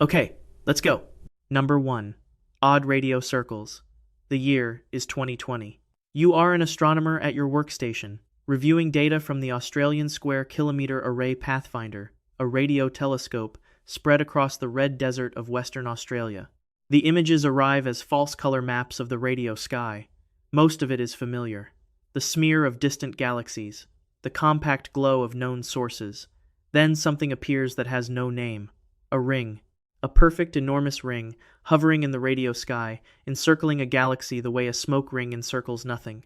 Okay, let's go. Number 1. Odd radio circles. The year is 2020. You are an astronomer at your workstation, reviewing data from the Australian Square Kilometre Array Pathfinder, a radio telescope spread across the red desert of Western Australia. The images arrive as false color maps of the radio sky. Most of it is familiar. The smear of distant galaxies, the compact glow of known sources. Then something appears that has no name. A ring. A perfect, enormous ring, hovering in the radio sky, encircling a galaxy the way a smoke ring encircles nothing.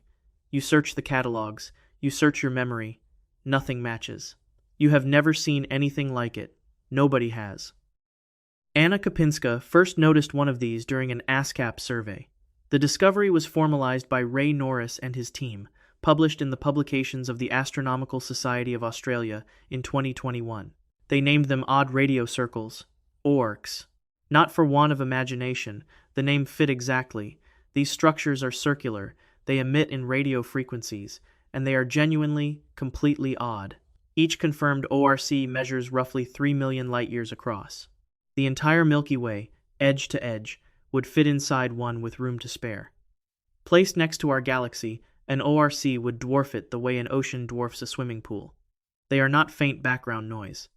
You search the catalogs, you search your memory. Nothing matches. You have never seen anything like it. Nobody has. Anna Kopinska first noticed one of these during an ASCAP survey. The discovery was formalized by Ray Norris and his team, published in the publications of the Astronomical Society of Australia in 2021. They named them odd radio circles, ORCs. Not for want of imagination, the name fit exactly. These structures are circular, they emit in radio frequencies, and they are genuinely, completely odd. Each confirmed ORC measures roughly 3 million light-years across. The entire Milky Way, edge to edge, would fit inside one with room to spare. Placed next to our galaxy, an ORC would dwarf it the way an ocean dwarfs a swimming pool. They are not faint background noise.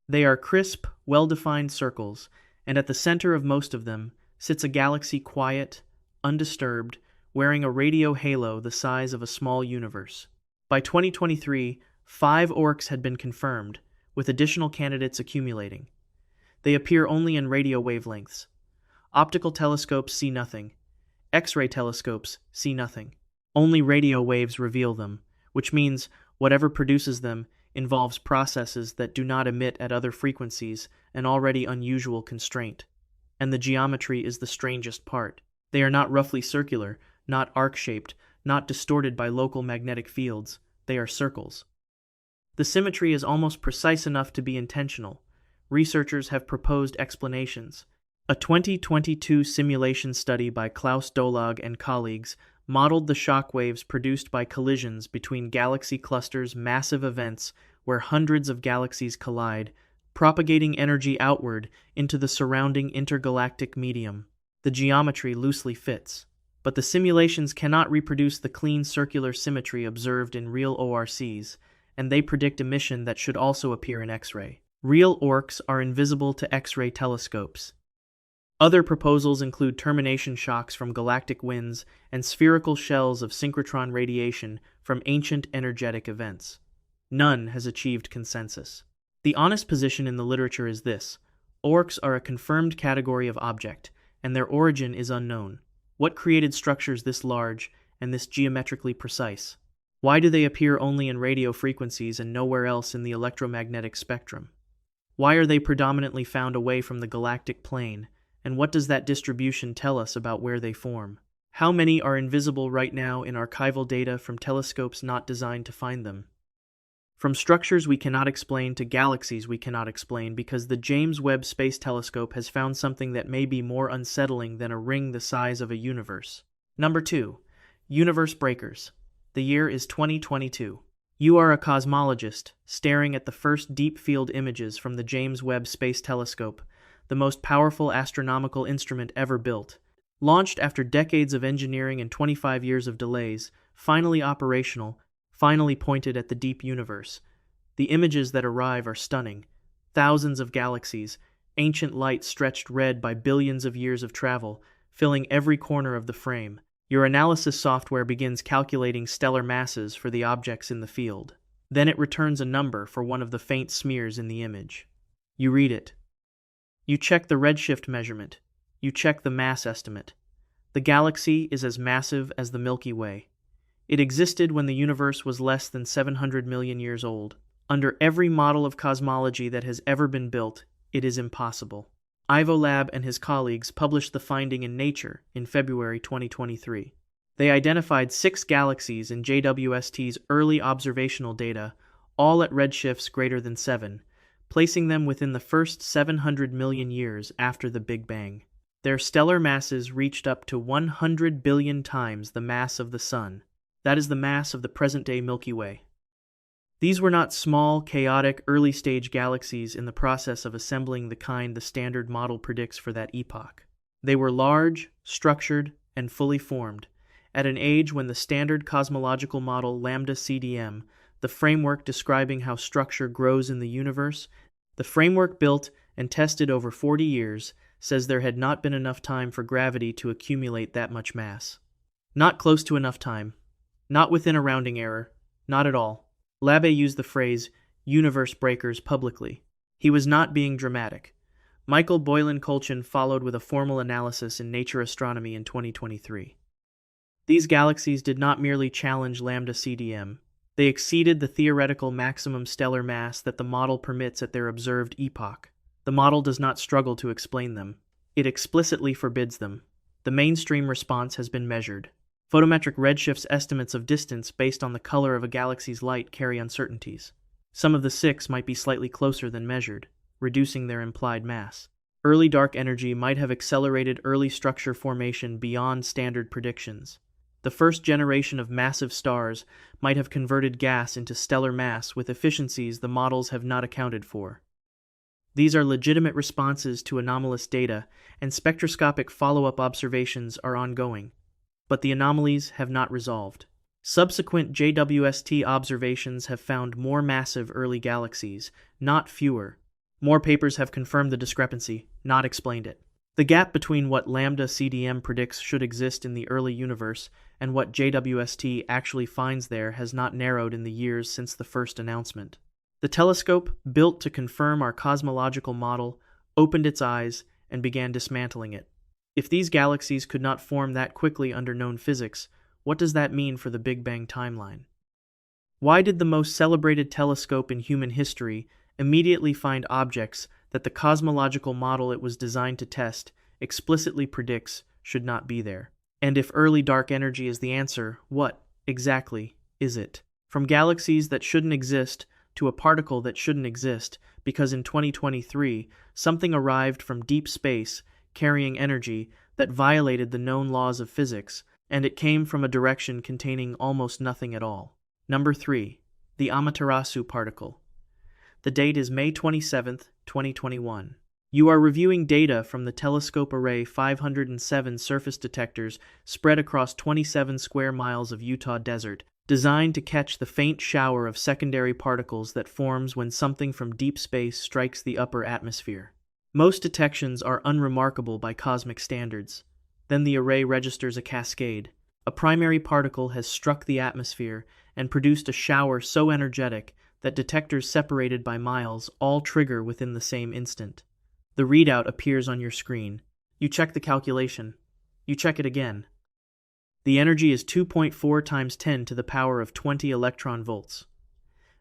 They are crisp, well-defined circles, and at the center of most of them sits a galaxy quiet, undisturbed, wearing a radio halo the size of a small universe. By 2023, 5 ORCs had been confirmed, with additional candidates accumulating. They appear only in radio wavelengths. Optical telescopes see nothing. X-ray telescopes see nothing. Only radio waves reveal them, which means whatever produces them involves processes that do not emit at other frequencies, an already unusual constraint. And the geometry is the strangest part. They are not roughly circular, not arc-shaped, not distorted by local magnetic fields. They are circles. The symmetry is almost precise enough to be intentional. Researchers have proposed explanations. A 2022 simulation study by Klaus Dolag and colleagues modeled the shock waves produced by collisions between galaxy clusters, massive events where hundreds of galaxies collide, propagating energy outward into the surrounding intergalactic medium. The geometry loosely fits, but the simulations cannot reproduce the clean circular symmetry observed in real ORCs, and they predict emission that should also appear in X-ray. Real ORCs are invisible to X-ray telescopes. Other proposals include termination shocks from galactic winds and spherical shells of synchrotron radiation from ancient energetic events. None has achieved consensus. The honest position in the literature is this: ORCs are a confirmed category of object, and their origin is unknown. What created structures this large and this geometrically precise? Why do they appear only in radio frequencies and nowhere else in the electromagnetic spectrum? Why are they predominantly found away from the galactic plane? And what does that distribution tell us about where they form? How many are invisible right now in archival data from telescopes not designed to find them? From structures we cannot explain to galaxies we cannot explain, because the James Webb Space Telescope has found something that may be more unsettling than a ring the size of a universe. Number 2. Universe breakers. The year is 2022. You are a cosmologist, staring at the first deep-field images from the James Webb Space Telescope, the most powerful astronomical instrument ever built. Launched after decades of engineering and 25 years of delays, finally operational, finally pointed at the deep universe. The images that arrive are stunning. Thousands of galaxies, ancient light stretched red by billions of years of travel, filling every corner of the frame. Your analysis software begins calculating stellar masses for the objects in the field. Then it returns a number for one of the faint smears in the image. You read it. You check the redshift measurement. You check the mass estimate. The galaxy is as massive as the Milky Way. It existed when the universe was less than 700 million years old. Under every model of cosmology that has ever been built, it is impossible. Ivo Lab and his colleagues published the finding in Nature in February 2023. They identified 6 galaxies in JWST's early observational data, all at redshifts greater than 7, placing them within the first 700 million years after the Big Bang. Their stellar masses reached up to 100 billion times the mass of the Sun. That is the mass of the present-day Milky Way. These were not small, chaotic, early-stage galaxies in the process of assembling the kind the Standard Model predicts for that epoch. They were large, structured, and fully formed, at an age when the Standard Cosmological Model Lambda CDM, the framework describing how structure grows in the universe, the framework built and tested over 40 years, says there had not been enough time for gravity to accumulate that much mass. Not close to enough time. Not within a rounding error. Not at all. Labbe used the phrase universe breakers publicly. He was not being dramatic. Michael Boylan-Colchin followed with a formal analysis in Nature Astronomy in 2023. These galaxies did not merely challenge Lambda CDM. They exceeded the theoretical maximum stellar mass that the model permits at their observed epoch. The model does not struggle to explain them. It explicitly forbids them. The mainstream response has been measured. Photometric redshifts estimates of distance based on the color of a galaxy's light carry uncertainties. Some of the 6 might be slightly closer than measured, reducing their implied mass. Early dark energy might have accelerated early structure formation beyond standard predictions. The first generation of massive stars might have converted gas into stellar mass with efficiencies the models have not accounted for. These are legitimate responses to anomalous data, and spectroscopic follow-up observations are ongoing. But the anomalies have not resolved. Subsequent JWST observations have found more massive early galaxies, not fewer. More papers have confirmed the discrepancy, not explained it. The gap between what Lambda CDM predicts should exist in the early universe and what JWST actually finds there has not narrowed in the years since the first announcement. The telescope, built to confirm our cosmological model, opened its eyes and began dismantling it. If these galaxies could not form that quickly under known physics, what does that mean for the Big Bang timeline? Why did the most celebrated telescope in human history immediately find objects that the cosmological model it was designed to test explicitly predicts should not be there? And if early dark energy is the answer, what, exactly, is it? From galaxies that shouldn't exist to a particle that shouldn't exist, because in 2023, something arrived from deep space carrying energy that violated the known laws of physics, and it came from a direction containing almost nothing at all. Number 3. The Amaterasu particle. The date is May 27, 2021. You are reviewing data from the telescope array 507 surface detectors spread across 27 square miles of Utah desert, designed to catch the faint shower of secondary particles that forms when something from deep space strikes the upper atmosphere. Most detections are unremarkable by cosmic standards. Then the array registers a cascade. A primary particle has struck the atmosphere and produced a shower so energetic that detectors separated by miles all trigger within the same instant. The readout appears on your screen. You check the calculation. You check it again. The energy is 2.4 times 10 to the power of 20 electron volts.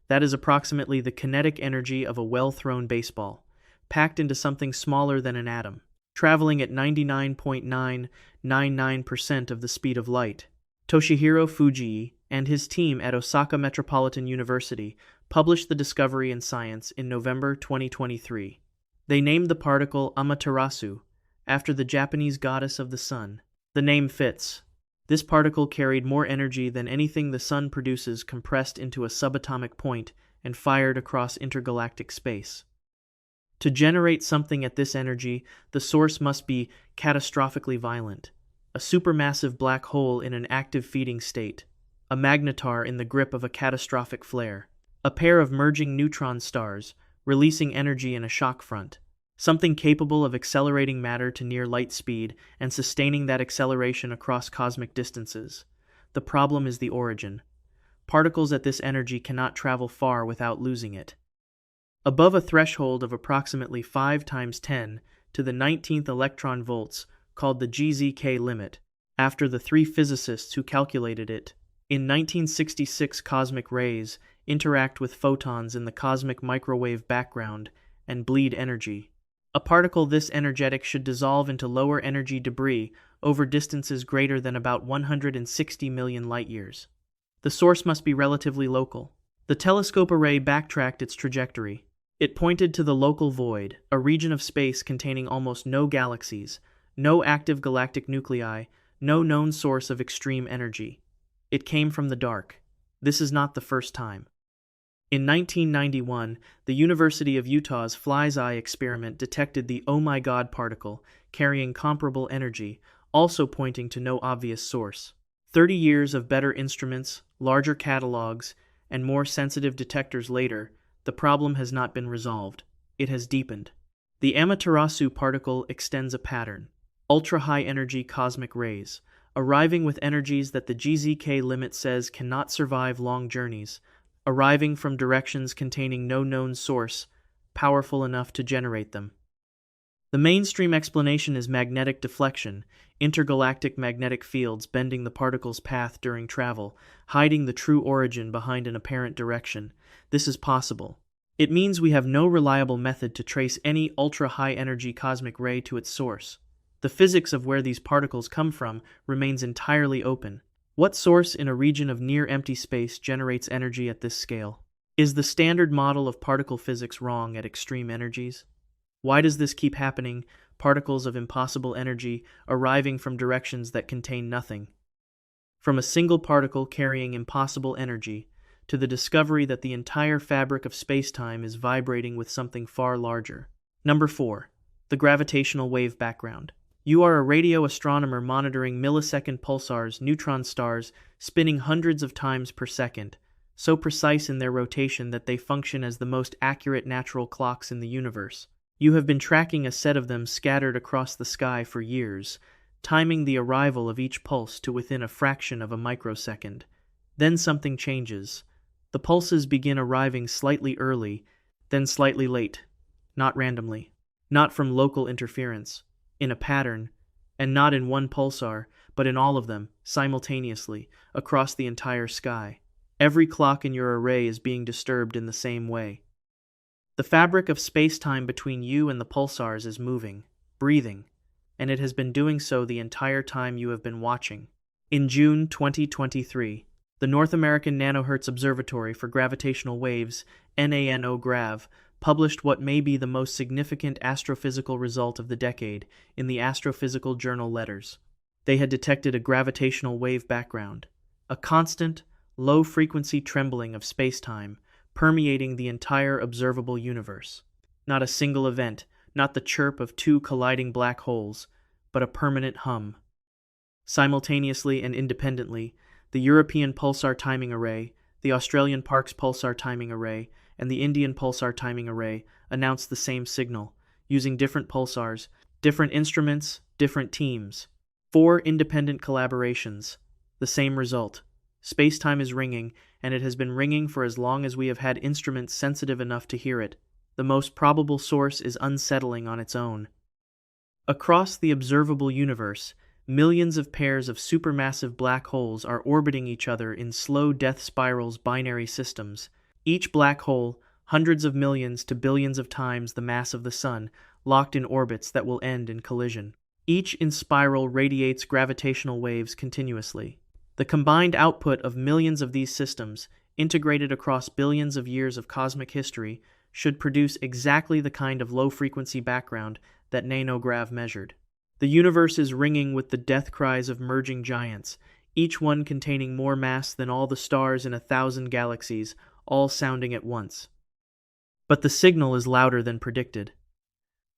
That is approximately the kinetic energy of a well-thrown baseball, packed into something smaller than an atom, traveling at 99.999% of the speed of light. Toshihiro Fujii and his team at Osaka Metropolitan University published the discovery in Science in November 2023. They named the particle Amaterasu, after the Japanese goddess of the sun. The name fits. This particle carried more energy than anything the sun produces compressed into a subatomic point and fired across intergalactic space. To generate something at this energy, the source must be catastrophically violent. A supermassive black hole in an active feeding state. A magnetar in the grip of a catastrophic flare. A pair of merging neutron stars, releasing energy in a shock front. Something capable of accelerating matter to near light speed and sustaining that acceleration across cosmic distances. The problem is the origin. Particles at this energy cannot travel far without losing it. Above a threshold of approximately 5 times 10 to the 19th electron volts, called the GZK limit, after the 3 physicists who calculated it, in 1966 cosmic rays interact with photons in the cosmic microwave background and bleed energy. A particle this energetic should dissolve into lower energy debris over distances greater than about 160 million light-years. The source must be relatively local. The telescope array backtracked its trajectory. It pointed to the local void, a region of space containing almost no galaxies, no active galactic nuclei, no known source of extreme energy. It came from the dark. This is not the first time. In 1991, the University of Utah's Fly's Eye experiment detected the Oh My God particle, carrying comparable energy, also pointing to no obvious source. 30 years of better instruments, larger catalogs, and more sensitive detectors later, the problem has not been resolved. It has deepened. The Amaterasu particle extends a pattern: ultra-high energy cosmic rays, arriving with energies that the GZK limit says cannot survive long journeys, arriving from directions containing no known source, powerful enough to generate them. The mainstream explanation is magnetic deflection, intergalactic magnetic fields bending the particle's path during travel, hiding the true origin behind an apparent direction. This is possible. It means we have no reliable method to trace any ultra-high energy cosmic ray to its source. The physics of where these particles come from remains entirely open. What source in a region of near-empty space generates energy at this scale? Is the standard model of particle physics wrong at extreme energies? Why does this keep happening, particles of impossible energy arriving from directions that contain nothing? From a single particle carrying impossible energy, to the discovery that the entire fabric of spacetime is vibrating with something far larger. Number 4. The gravitational wave background. You are a radio astronomer monitoring millisecond pulsars, neutron stars, spinning hundreds of times per second, so precise in their rotation that they function as the most accurate natural clocks in the universe. You have been tracking a set of them scattered across the sky for years, timing the arrival of each pulse to within a fraction of a microsecond. Then something changes. The pulses begin arriving slightly early, then slightly late, not randomly, not from local interference, in a pattern, and not in one pulsar, but in all of them, simultaneously, across the entire sky. Every clock in your array is being disturbed in the same way. The fabric of space-time between you and the pulsars is moving, breathing, and it has been doing so the entire time you have been watching. In June 2023, the North American Nanohertz Observatory for Gravitational Waves, NANO-GRAV, published what may be the most significant astrophysical result of the decade in the Astrophysical Journal Letters. They had detected a gravitational wave background, a constant, low-frequency trembling of space-time, permeating the entire observable universe. Not a single event, not the chirp of two colliding black holes, but a permanent hum. Simultaneously and independently, the European Pulsar Timing Array, the Australian Parkes Pulsar Timing Array, and the Indian Pulsar Timing Array announced the same signal, using different pulsars, different instruments, different teams. 4 independent collaborations. The same result. Space-time is ringing, and it has been ringing for as long as we have had instruments sensitive enough to hear it. The most probable source is unsettling on its own. Across the observable universe, millions of pairs of supermassive black holes are orbiting each other in slow death spirals binary systems. Each black hole, hundreds of millions to billions of times the mass of the Sun, locked in orbits that will end in collision. Each in spiral radiates gravitational waves continuously. The combined output of millions of these systems, integrated across billions of years of cosmic history, should produce exactly the kind of low-frequency background that NANO-GRAV measured. The universe is ringing with the death cries of merging giants, each one containing more mass than all the stars in 1,000 galaxies, all sounding at once. But the signal is louder than predicted.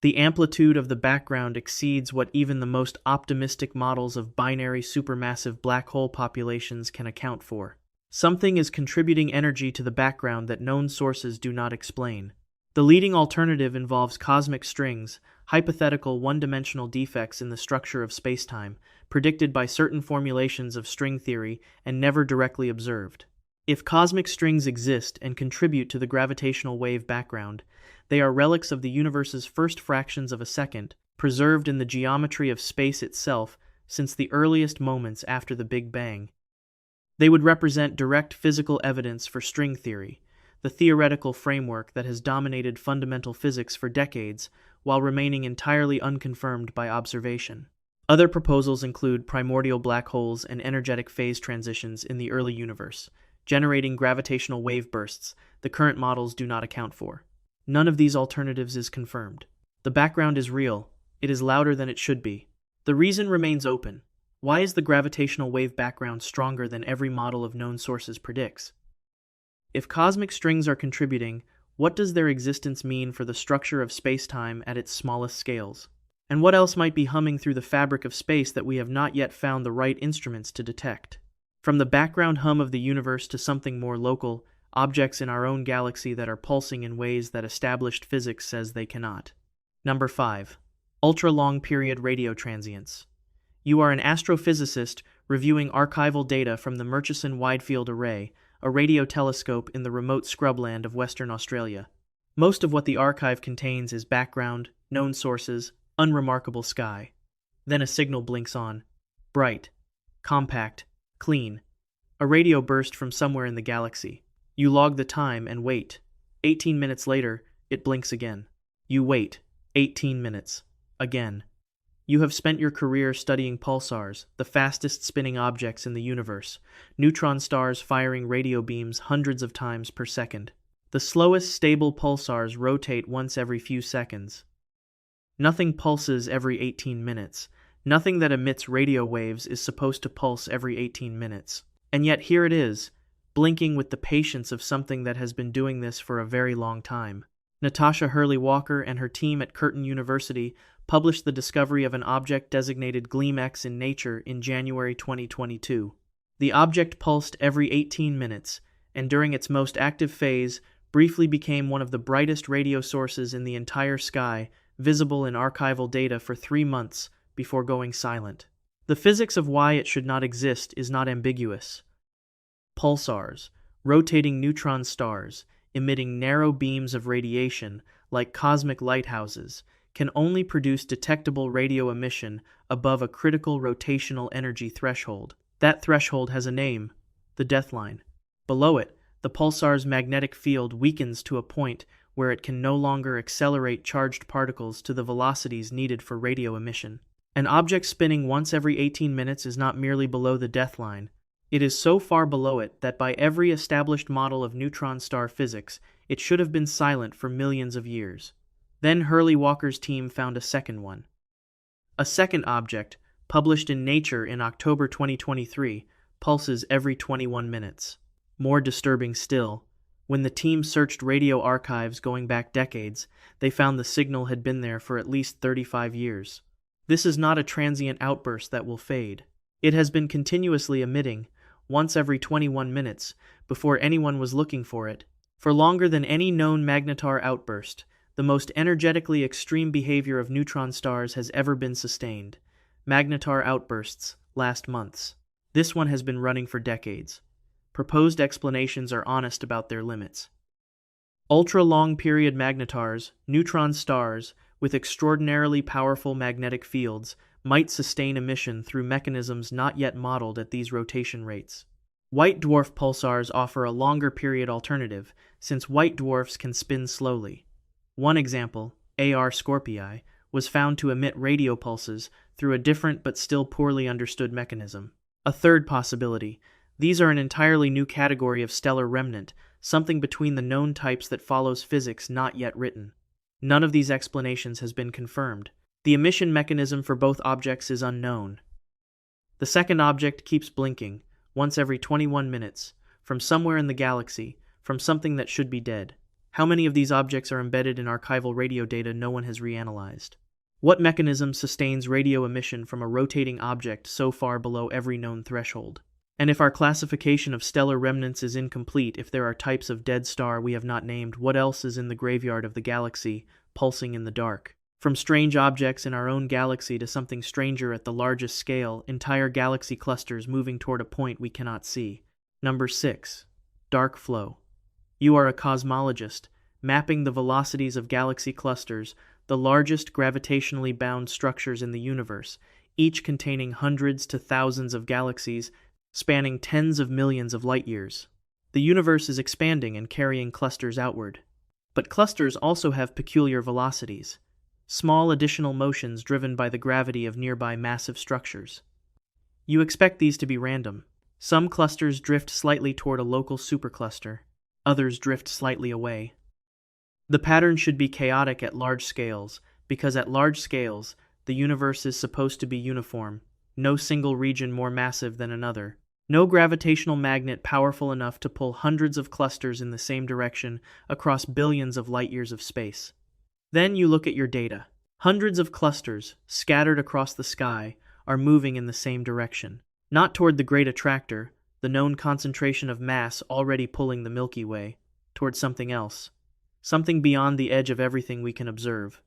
The amplitude of the background exceeds what even the most optimistic models of binary supermassive black hole populations can account for. Something is contributing energy to the background that known sources do not explain. The leading alternative involves cosmic strings, hypothetical one-dimensional defects in the structure of spacetime, predicted by certain formulations of string theory and never directly observed. If cosmic strings exist and contribute to the gravitational wave background, they are relics of the universe's first fractions of a second, preserved in the geometry of space itself since the earliest moments after the Big Bang. They would represent direct physical evidence for string theory, the theoretical framework that has dominated fundamental physics for decades while remaining entirely unconfirmed by observation. Other proposals include primordial black holes and energetic phase transitions in the early universe, generating gravitational wave bursts the current models do not account for. None of these alternatives is confirmed. The background is real. It is louder than it should be. The reason remains open. Why is the gravitational wave background stronger than every model of known sources predicts? If cosmic strings are contributing, what does their existence mean for the structure of spacetime at its smallest scales? And what else might be humming through the fabric of space that we have not yet found the right instruments to detect? From the background hum of the universe to something more local, objects in our own galaxy that are pulsing in ways that established physics says they cannot. Number 5. Ultra-long period radio transients. You are an astrophysicist reviewing archival data from the Murchison Wide Field Array, a radio telescope in the remote scrubland of Western Australia. Most of what the archive contains is background, known sources, unremarkable sky. Then a signal blinks on. Bright, compact, clean. A radio burst from somewhere in the galaxy. You log the time and wait. 18 minutes later, it blinks again. You wait. 18 minutes. Again. You have spent your career studying pulsars, the fastest spinning objects in the universe, neutron stars firing radio beams hundreds of times per second. The slowest stable pulsars rotate once every few seconds. Nothing pulses every 18 minutes. Nothing that emits radio waves is supposed to pulse every 18 minutes. And yet here it is, blinking with the patience of something that has been doing this for a very long time. Natasha Hurley-Walker and her team at Curtin University published the discovery of an object designated Gleam X in Nature in January 2022. The object pulsed every 18 minutes, and during its most active phase, briefly became one of the brightest radio sources in the entire sky, visible in archival data for 3 months before going silent. The physics of why it should not exist is not ambiguous. Pulsars, rotating neutron stars, emitting narrow beams of radiation like cosmic lighthouses, can only produce detectable radio emission above a critical rotational energy threshold. That threshold has a name, the death line. Below it, the pulsar's magnetic field weakens to a point where it can no longer accelerate charged particles to the velocities needed for radio emission. An object spinning once every 18 minutes is not merely below the death line. It is so far below it that by every established model of neutron star physics, it should have been silent for millions of years. Then Hurley-Walker's team found a second one. A second object, published in Nature in October 2023, pulses every 21 minutes. More disturbing still, when the team searched radio archives going back decades, they found the signal had been there for at least 35 years. This is not a transient outburst that will fade. It has been continuously emitting, once every 21 minutes, before anyone was looking for it. For longer than any known magnetar outburst, the most energetically extreme behavior of neutron stars has ever been sustained. Magnetar outbursts last months. This one has been running for decades. Proposed explanations are honest about their limits. Ultra-long period magnetars, neutron stars, with extraordinarily powerful magnetic fields, might sustain emission through mechanisms not yet modeled at these rotation rates. White dwarf pulsars offer a longer period alternative, since white dwarfs can spin slowly. One example, AR Scorpii, was found to emit radio pulses through a different but still poorly understood mechanism. A third possibility, these are an entirely new category of stellar remnant, something between the known types that follows physics not yet written. None of these explanations has been confirmed. The emission mechanism for both objects is unknown. The second object keeps blinking, once every 21 minutes, from somewhere in the galaxy, from something that should be dead. How many of these objects are embedded in archival radio data no one has reanalyzed? What mechanism sustains radio emission from a rotating object so far below every known threshold? And if our classification of stellar remnants is incomplete, if there are types of dead star we have not named, what else is in the graveyard of the galaxy, pulsing in the dark? From strange objects in our own galaxy to something stranger at the largest scale, entire galaxy clusters moving toward a point we cannot see. Number 6. Dark flow. You are a cosmologist, mapping the velocities of galaxy clusters, the largest gravitationally bound structures in the universe, each containing hundreds to thousands of galaxies, spanning tens of millions of light-years. The universe is expanding and carrying clusters outward. But clusters also have peculiar velocities, small additional motions driven by the gravity of nearby massive structures. You expect these to be random. Some clusters drift slightly toward a local supercluster, others drift slightly away. The pattern should be chaotic at large scales, because at large scales, the universe is supposed to be uniform, no single region more massive than another, No gravitational magnet powerful enough to pull hundreds of clusters in the same direction across billions of light-years of space. Then you look at your data. Hundreds of clusters, scattered across the sky, are moving in the same direction. Not toward the great attractor, the known concentration of mass already pulling the Milky Way, toward something else. Something beyond the edge of everything we can observe.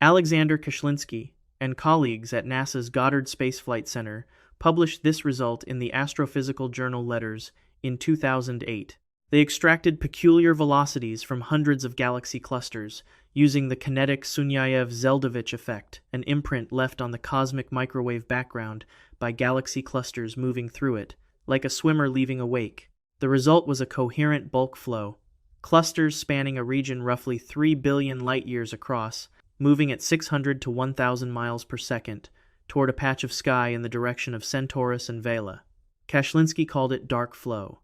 Alexander Kashlinsky and colleagues at NASA's Goddard Space Flight Center published this result in the astrophysical journal Letters in 2008. They extracted peculiar velocities from hundreds of galaxy clusters using the kinetic Sunyaev-Zeldovich effect, an imprint left on the cosmic microwave background by galaxy clusters moving through it, like a swimmer leaving a wake. The result was a coherent bulk flow, clusters spanning a region roughly 3 billion light-years across, moving at 600 to 1,000 miles per second, toward a patch of sky in the direction of Centaurus and Vela. Kashlinsky called it dark flow.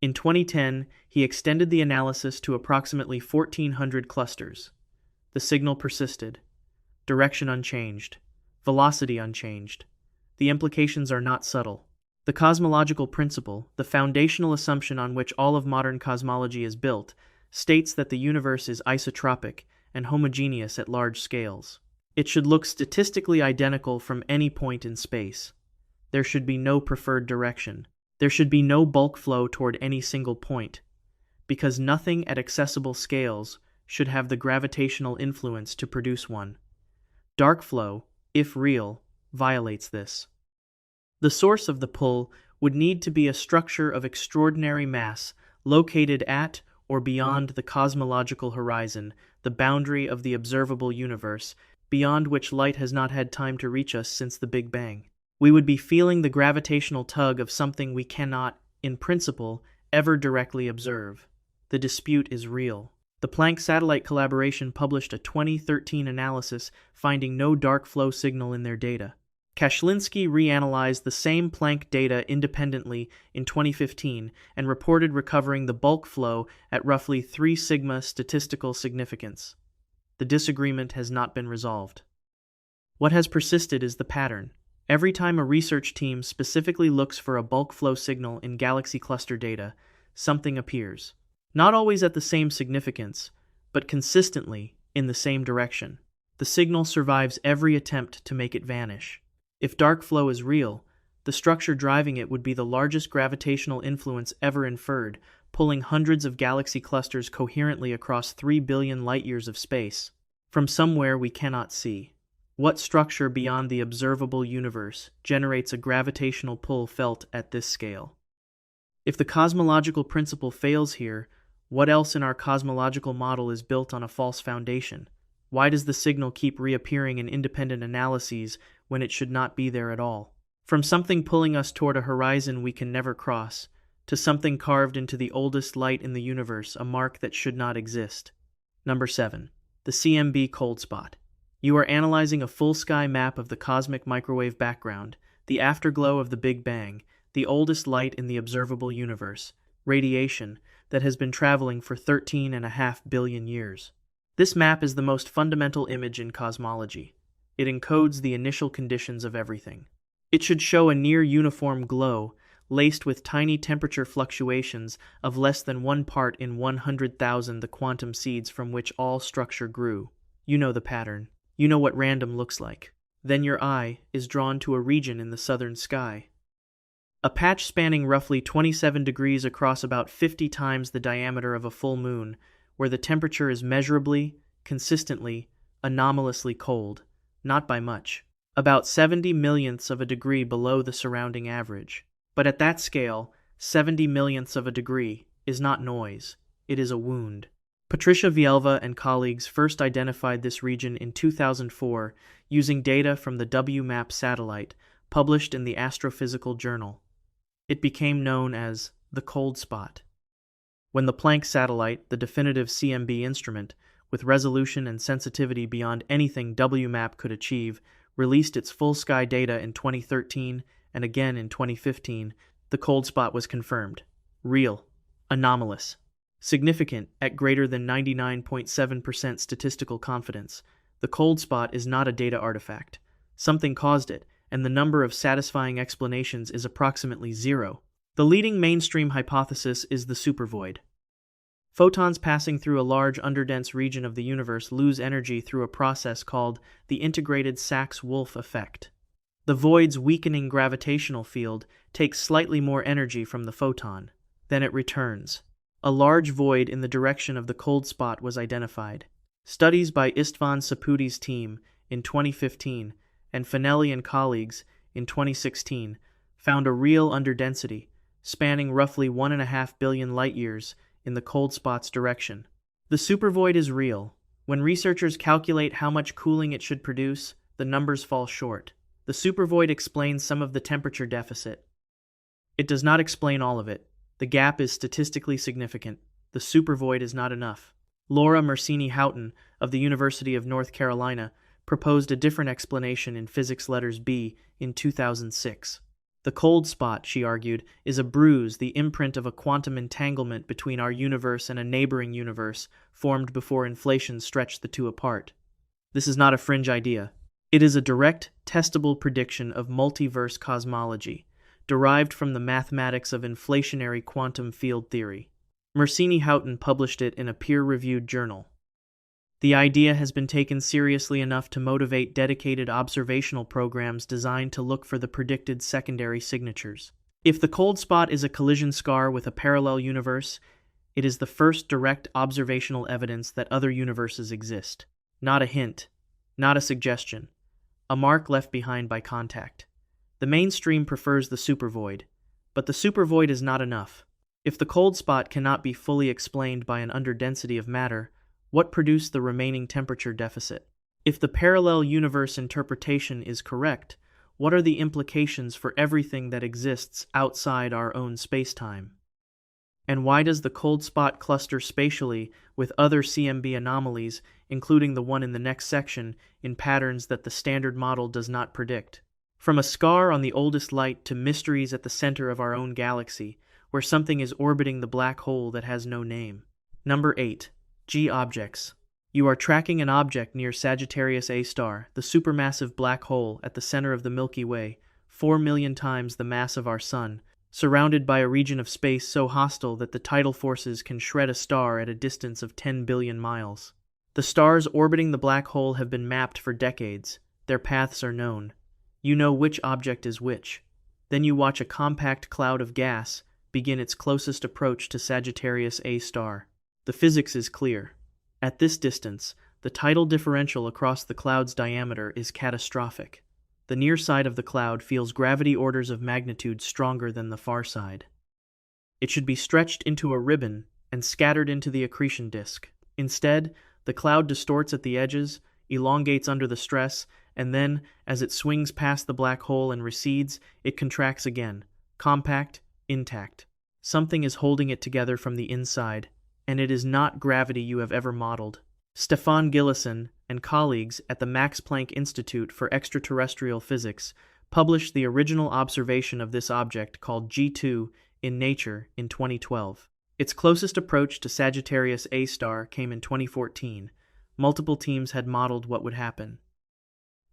In 2010, he extended the analysis to approximately 1,400 clusters. The signal persisted. Direction unchanged. Velocity unchanged. The implications are not subtle. The cosmological principle, the foundational assumption on which all of modern cosmology is built, states that the universe is isotropic and homogeneous at large scales. It should look statistically identical from any point in space. There should be no preferred direction. There should be no bulk flow toward any single point, because nothing at accessible scales should have the gravitational influence to produce one. Dark flow, if real, violates this. The source of the pull would need to be a structure of extraordinary mass located at or beyond the cosmological horizon, the boundary of the observable universe, beyond which light has not had time to reach us since the Big Bang. We would be feeling the gravitational tug of something we cannot, in principle, ever directly observe. The dispute is real. The Planck satellite collaboration published a 2013 analysis finding no dark flow signal in their data. Kashlinsky reanalyzed the same Planck data independently in 2015 and reported recovering the bulk flow at roughly 3 sigma statistical significance. The disagreement has not been resolved. What has persisted is the pattern. Every time a research team specifically looks for a bulk flow signal in galaxy cluster data, something appears. Not always at the same significance, but consistently in the same direction. The signal survives every attempt to make it vanish. If dark flow is real, the structure driving it would be the largest gravitational influence ever inferred, pulling hundreds of galaxy clusters coherently across 3 billion light-years of space, from somewhere we cannot see. What structure beyond the observable universe generates a gravitational pull felt at this scale? If the cosmological principle fails here, what else in our cosmological model is built on a false foundation? Why does the signal keep reappearing in independent analyses when it should not be there at all? From something pulling us toward a horizon we can never cross, to something carved into the oldest light in the universe, a mark that should not exist. Number 7. The CMB cold spot. You are analyzing a full-sky map of the cosmic microwave background, the afterglow of the Big Bang, the oldest light in the observable universe, radiation, that has been traveling for 13.5 billion years. This map is the most fundamental image in cosmology. It encodes the initial conditions of everything. It should show a near-uniform glow, laced with tiny temperature fluctuations of less than 1 part in 100,000, the quantum seeds from which all structure grew. You know the pattern. You know what random looks like. Then your eye is drawn to a region in the southern sky. A patch spanning roughly 27 degrees across about 50 times the diameter of a full moon, where the temperature is measurably, consistently, anomalously cold, not by much, about 70 millionths of a degree below the surrounding average. But at that scale, 70 millionths of a degree is not noise, it is a wound. Patricia Vielva and colleagues first identified this region in 2004 using data from the WMAP satellite published in the Astrophysical Journal. It became known as the cold spot. When the Planck satellite, the definitive CMB instrument, with resolution and sensitivity beyond anything WMAP could achieve, released its full-sky data in 2013 and again in 2015, the cold spot was confirmed. Real. Anomalous. Significant at greater than 99.7% statistical confidence. The cold spot is not a data artifact. Something caused it, and the number of satisfying explanations is approximately zero. The leading mainstream hypothesis is the supervoid. Photons passing through a large underdense region of the universe lose energy through a process called the integrated Sachs-Wolf effect. The void's weakening gravitational field takes slightly more energy from the photon. Then it returns. A large void in the direction of the cold spot was identified. Studies by Istvan Saputi's team in 2015 and Finelli and colleagues in 2016 found a real underdensity, spanning roughly 1.5 billion light-years in the cold spot's direction. The supervoid is real. When researchers calculate how much cooling it should produce, the numbers fall short. The supervoid explains some of the temperature deficit. It does not explain all of it. The gap is statistically significant. The supervoid is not enough. Laura Mersini-Houghton of the University of North Carolina proposed a different explanation in Physics Letters B in 2006. The cold spot, she argued, is a bruise, the imprint of a quantum entanglement between our universe and a neighboring universe formed before inflation stretched the two apart. This is not a fringe idea. It is a direct, testable prediction of multiverse cosmology, derived from the mathematics of inflationary quantum field theory. Mersini-Houghton published it in a peer-reviewed journal. The idea has been taken seriously enough to motivate dedicated observational programs designed to look for the predicted secondary signatures. If the cold spot is a collision scar with a parallel universe, it is the first direct observational evidence that other universes exist. Not a hint, not a suggestion, a mark left behind by contact. The mainstream prefers the supervoid, but the supervoid is not enough. If the cold spot cannot be fully explained by an underdensity of matter, what produced the remaining temperature deficit? If the parallel universe interpretation is correct, what are the implications for everything that exists outside our own spacetime? And why does the cold spot cluster spatially with other CMB anomalies, including the one in the next section, in patterns that the standard model does not predict? From a scar on the oldest light to mysteries at the center of our own galaxy, where something is orbiting the black hole that has no name. Number 8. G objects. You are tracking an object near Sagittarius A star, the supermassive black hole at the center of the Milky Way, 4 million times the mass of our Sun, surrounded by a region of space so hostile that the tidal forces can shred a star at a distance of 10 billion miles. The stars orbiting the black hole have been mapped for decades. Their paths are known. You know which object is which. Then you watch a compact cloud of gas begin its closest approach to Sagittarius A star. The physics is clear. At this distance, the tidal differential across the cloud's diameter is catastrophic. The near side of the cloud feels gravity orders of magnitude stronger than the far side. It should be stretched into a ribbon and scattered into the accretion disk. Instead, the cloud distorts at the edges, elongates under the stress, and then, as it swings past the black hole and recedes, it contracts again, compact, intact. Something is holding it together from the inside, and it is not gravity you have ever modeled. Stefan Gillison and colleagues at the Max Planck Institute for Extraterrestrial Physics published the original observation of this object called G2 in Nature in 2012. Its closest approach to Sagittarius A star came in 2014. Multiple teams had modeled what would happen.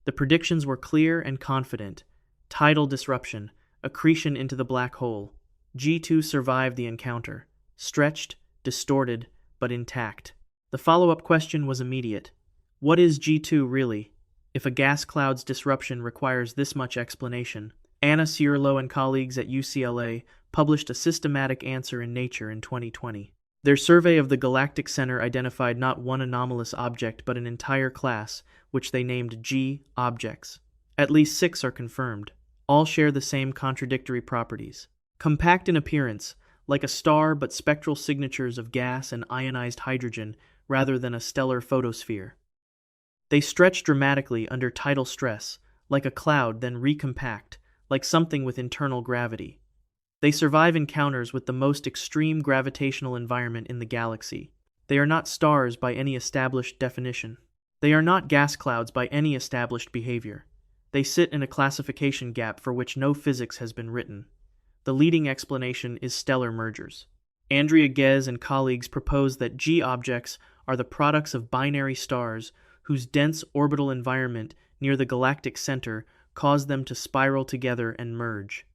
The predictions were clear and confident. Tidal disruption, accretion into the black hole. G2 survived the encounter, stretched, distorted, but intact. The follow-up question was immediate. What is G2 really? If a gas cloud's disruption requires this much explanation. Anna Cierlo and colleagues at UCLA published a systematic answer in Nature in 2020. Their survey of the galactic center identified not one anomalous object but an entire class, which they named G objects. At least 6 are confirmed. All share the same contradictory properties. Compact in appearance, like a star but spectral signatures of gas and ionized hydrogen rather than a stellar photosphere. They stretch dramatically under tidal stress, like a cloud then recompact, like something with internal gravity. They survive encounters with the most extreme gravitational environment in the galaxy. They are not stars by any established definition. They are not gas clouds by any established behavior. They sit in a classification gap for which no physics has been written. The leading explanation is stellar mergers. Andrea Ghez and colleagues propose that G objects are the products of binary stars whose dense orbital environment near the galactic center cause them to spiral together and merge.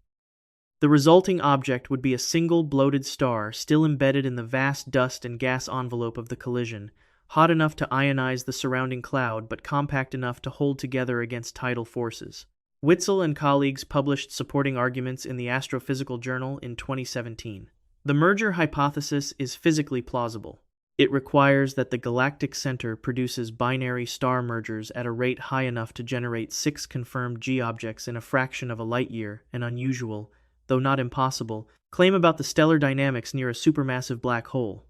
The resulting object would be a single bloated star still embedded in the vast dust and gas envelope of the collision, hot enough to ionize the surrounding cloud but compact enough to hold together against tidal forces. Witzel and colleagues published supporting arguments in the Astrophysical Journal in 2017. The merger hypothesis is physically plausible. It requires that the galactic center produces binary star mergers at a rate high enough to generate 6 confirmed G-objects in a fraction of a light-year, an unusual, though not impossible, claim about the stellar dynamics near a supermassive black hole.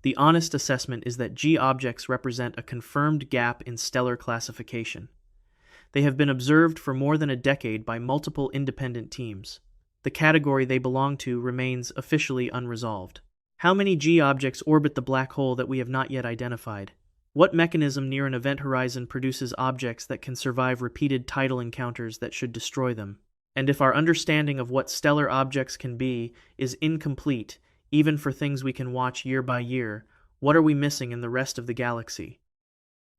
The honest assessment is that G-objects represent a confirmed gap in stellar classification. They have been observed for more than a decade by multiple independent teams. The category they belong to remains officially unresolved. How many G-objects orbit the black hole that we have not yet identified? What mechanism near an event horizon produces objects that can survive repeated tidal encounters that should destroy them? And if our understanding of what stellar objects can be is incomplete, even for things we can watch year by year, what are we missing in the rest of the galaxy?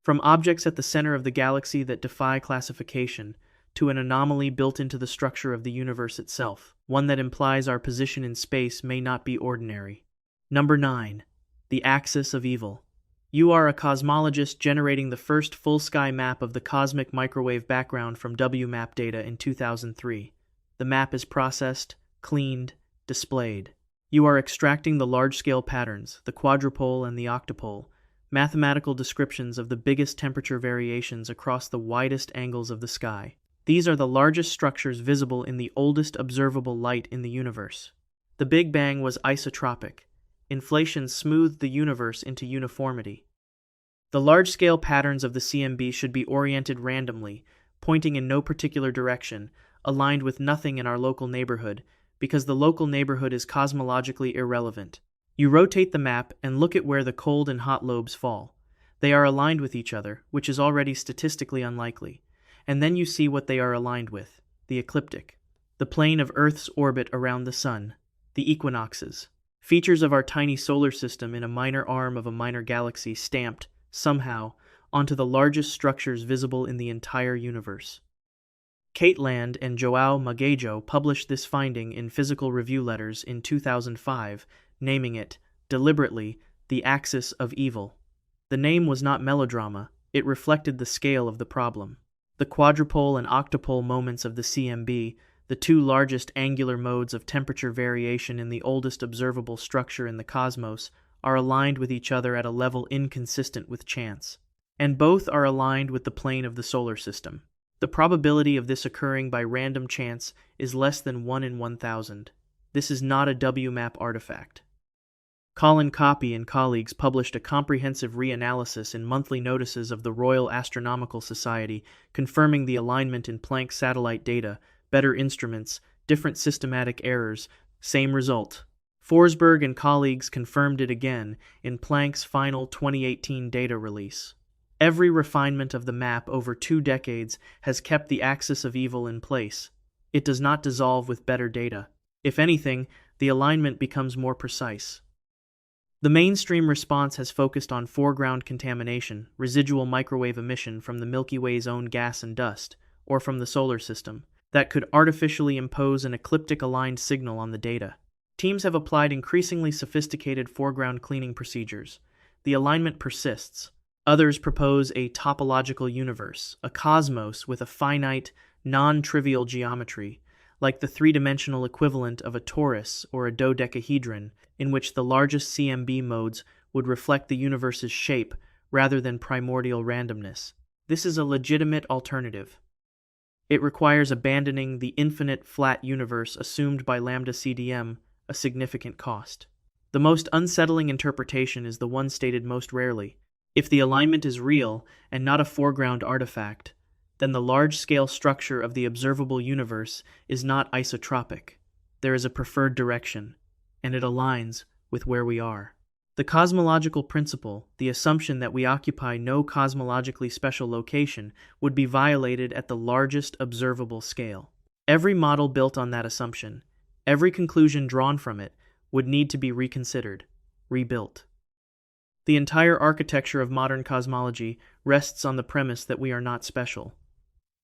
From objects at the center of the galaxy that defy classification, to an anomaly built into the structure of the universe itself, one that implies our position in space may not be ordinary. Number 9. The Axis of Evil. You are a cosmologist generating the first full-sky map of the cosmic microwave background from WMAP data in 2003. The map is processed, cleaned, displayed. You are extracting the large-scale patterns, the quadrupole and the octupole, mathematical descriptions of the biggest temperature variations across the widest angles of the sky. These are the largest structures visible in the oldest observable light in the universe. The Big Bang was isotropic. Inflation smoothed the universe into uniformity. The large-scale patterns of the CMB should be oriented randomly, pointing in no particular direction, aligned with nothing in our local neighborhood, because the local neighborhood is cosmologically irrelevant. You rotate the map and look at where the cold and hot lobes fall. They are aligned with each other, which is already statistically unlikely. And then you see what they are aligned with: the ecliptic, the plane of Earth's orbit around the Sun, the equinoxes, features of our tiny solar system in a minor arm of a minor galaxy stamped, somehow, onto the largest structures visible in the entire universe. Kate Land and João Magejo published this finding in Physical Review Letters in 2005, naming it, deliberately, the Axis of Evil. The name was not melodrama, it reflected the scale of the problem. The quadrupole and octupole moments of the CMB, the two largest angular modes of temperature variation in the oldest observable structure in the cosmos, are aligned with each other at a level inconsistent with chance. And both are aligned with the plane of the solar system. The probability of this occurring by random chance is less than 1 in 1,000. This is not a WMAP artifact. Colin Copy and colleagues published a comprehensive reanalysis in monthly notices of the Royal Astronomical Society, confirming the alignment in Planck satellite data, better instruments, different systematic errors, same result. Forsberg and colleagues confirmed it again in Planck's final 2018 data release. Every refinement of the map over 2 decades has kept the Axis of Evil in place. It does not dissolve with better data. If anything, the alignment becomes more precise. The mainstream response has focused on foreground contamination, residual microwave emission from the Milky Way's own gas and dust, or from the solar system, that could artificially impose an ecliptic-aligned signal on the data. Teams have applied increasingly sophisticated foreground cleaning procedures. The alignment persists. Others propose a topological universe, a cosmos with a finite, non-trivial geometry, like the three-dimensional equivalent of a torus or a dodecahedron, in which the largest CMB modes would reflect the universe's shape rather than primordial randomness. This is a legitimate alternative. It requires abandoning the infinite flat universe assumed by lambda CDM, a significant cost. The most unsettling interpretation is the one stated most rarely. If the alignment is real and not a foreground artifact, then the large-scale structure of the observable universe is not isotropic. There is a preferred direction, and it aligns with where we are. The cosmological principle, the assumption that we occupy no cosmologically special location, would be violated at the largest observable scale. Every model built on that assumption, every conclusion drawn from it, would need to be reconsidered, rebuilt. The entire architecture of modern cosmology rests on the premise that we are not special.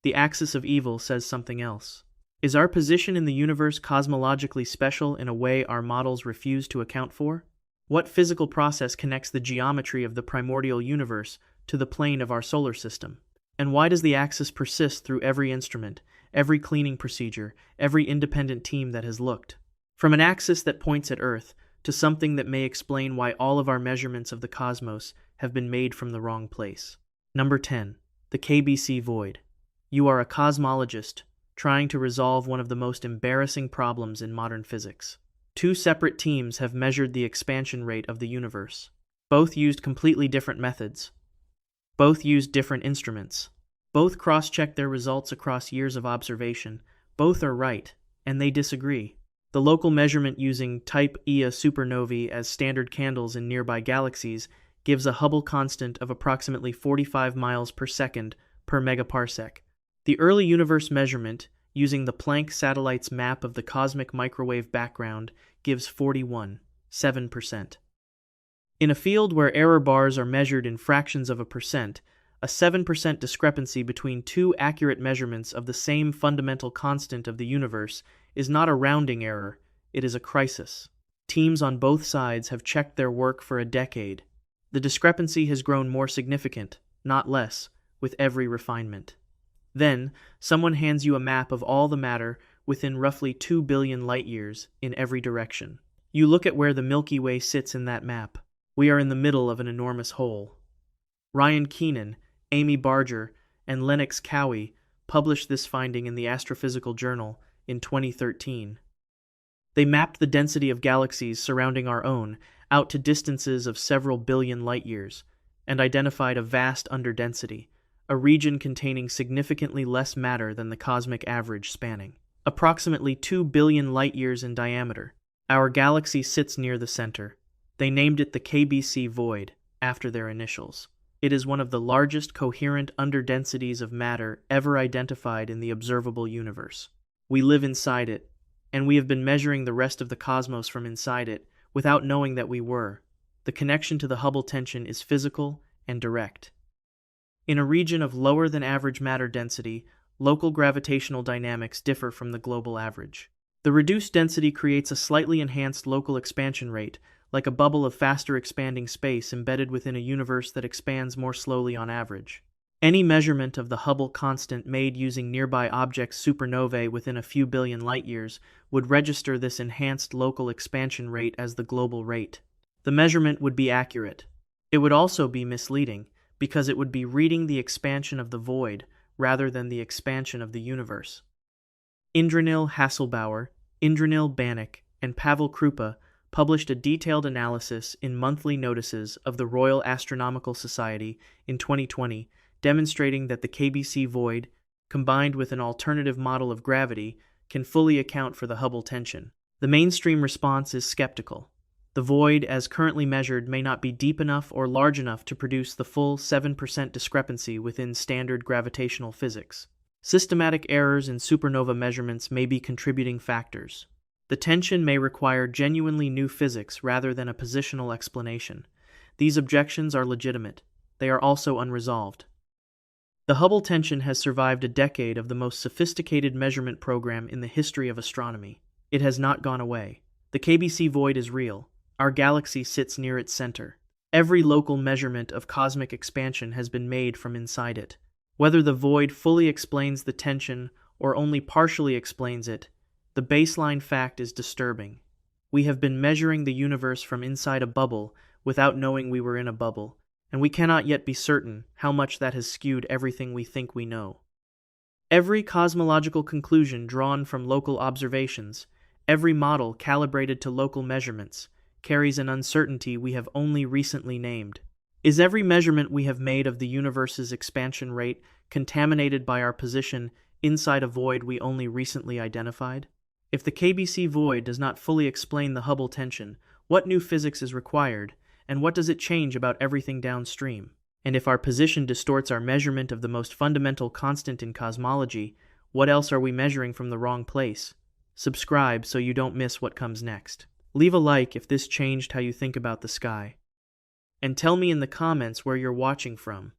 The axis of evil says something else. Is our position in the universe cosmologically special in a way our models refuse to account for? What physical process connects the geometry of the primordial universe to the plane of our solar system? And why does the axis persist through every instrument, every cleaning procedure, every independent team that has looked? From an axis that points at Earth to something that may explain why all of our measurements of the cosmos have been made from the wrong place. Number 10. The KBC void. You are a cosmologist trying to resolve one of the most embarrassing problems in modern physics. Two separate teams have measured the expansion rate of the universe. Both used completely different methods. Both used different instruments. Both cross-checked their results across years of observation. Both are right, and they disagree. The local measurement using Type Ia supernovae as standard candles in nearby galaxies gives a Hubble constant of approximately 45 miles per second per megaparsec. The early universe measurement, using the Planck satellite's map of the cosmic microwave background, gives 41.7%. In a field where error bars are measured in fractions of a percent, a 7% discrepancy between two accurate measurements of the same fundamental constant of the universe is not a rounding error, it is a crisis. Teams on both sides have checked their work for a decade. The discrepancy has grown more significant, not less, with every refinement. Then, someone hands you a map of all the matter within roughly 2 billion light-years in every direction. You look at where the Milky Way sits in that map. We are in the middle of an enormous hole. Ryan Keenan, Amy Barger, and Lennox Cowie published this finding in the Astrophysical Journal in 2013. They mapped the density of galaxies surrounding our own out to distances of several billion light-years and identified a vast underdensity, a region containing significantly less matter than the cosmic average spanning approximately 2 billion light-years in diameter. Our galaxy sits near the center. They named it the KBC void, after their initials. It is one of the largest coherent underdensities of matter ever identified in the observable universe. We live inside it, and we have been measuring the rest of the cosmos from inside it without knowing that we were. The connection to the Hubble tension is physical and direct. In a region of lower than average matter density, local gravitational dynamics differ from the global average. The reduced density creates a slightly enhanced local expansion rate, like a bubble of faster expanding space embedded within a universe that expands more slowly on average. Any measurement of the Hubble constant made using nearby objects supernovae within a few billion light-years would register this enhanced local expansion rate as the global rate. The measurement would be accurate. It would also be misleading, because it would be reading the expansion of the void rather than the expansion of the universe. Indranil Hasselbauer, Indranil Banik, and Pavel Krupa published a detailed analysis in monthly notices of the Royal Astronomical Society in 2020, demonstrating that the KBC void, combined with an alternative model of gravity, can fully account for the Hubble tension. The mainstream response is skeptical. The void, as currently measured, may not be deep enough or large enough to produce the full 7% discrepancy within standard gravitational physics. Systematic errors in supernova measurements may be contributing factors. The tension may require genuinely new physics rather than a positional explanation. These objections are legitimate. They are also unresolved. The Hubble tension has survived a decade of the most sophisticated measurement program in the history of astronomy. It has not gone away. The KBC void is real. Our galaxy sits near its center. Every local measurement of cosmic expansion has been made from inside it. Whether the void fully explains the tension or only partially explains it, the baseline fact is disturbing. We have been measuring the universe from inside a bubble without knowing we were in a bubble, and we cannot yet be certain how much that has skewed everything we think we know. Every cosmological conclusion drawn from local observations, every model calibrated to local measurements, carries an uncertainty we have only recently named. Is every measurement we have made of the universe's expansion rate contaminated by our position inside a void we only recently identified? If the KBC void does not fully explain the Hubble tension, what new physics is required, and what does it change about everything downstream? And if our position distorts our measurement of the most fundamental constant in cosmology, what else are we measuring from the wrong place? Subscribe so you don't miss what comes next. Leave a like if this changed how you think about the sky. And tell me in the comments where you're watching from.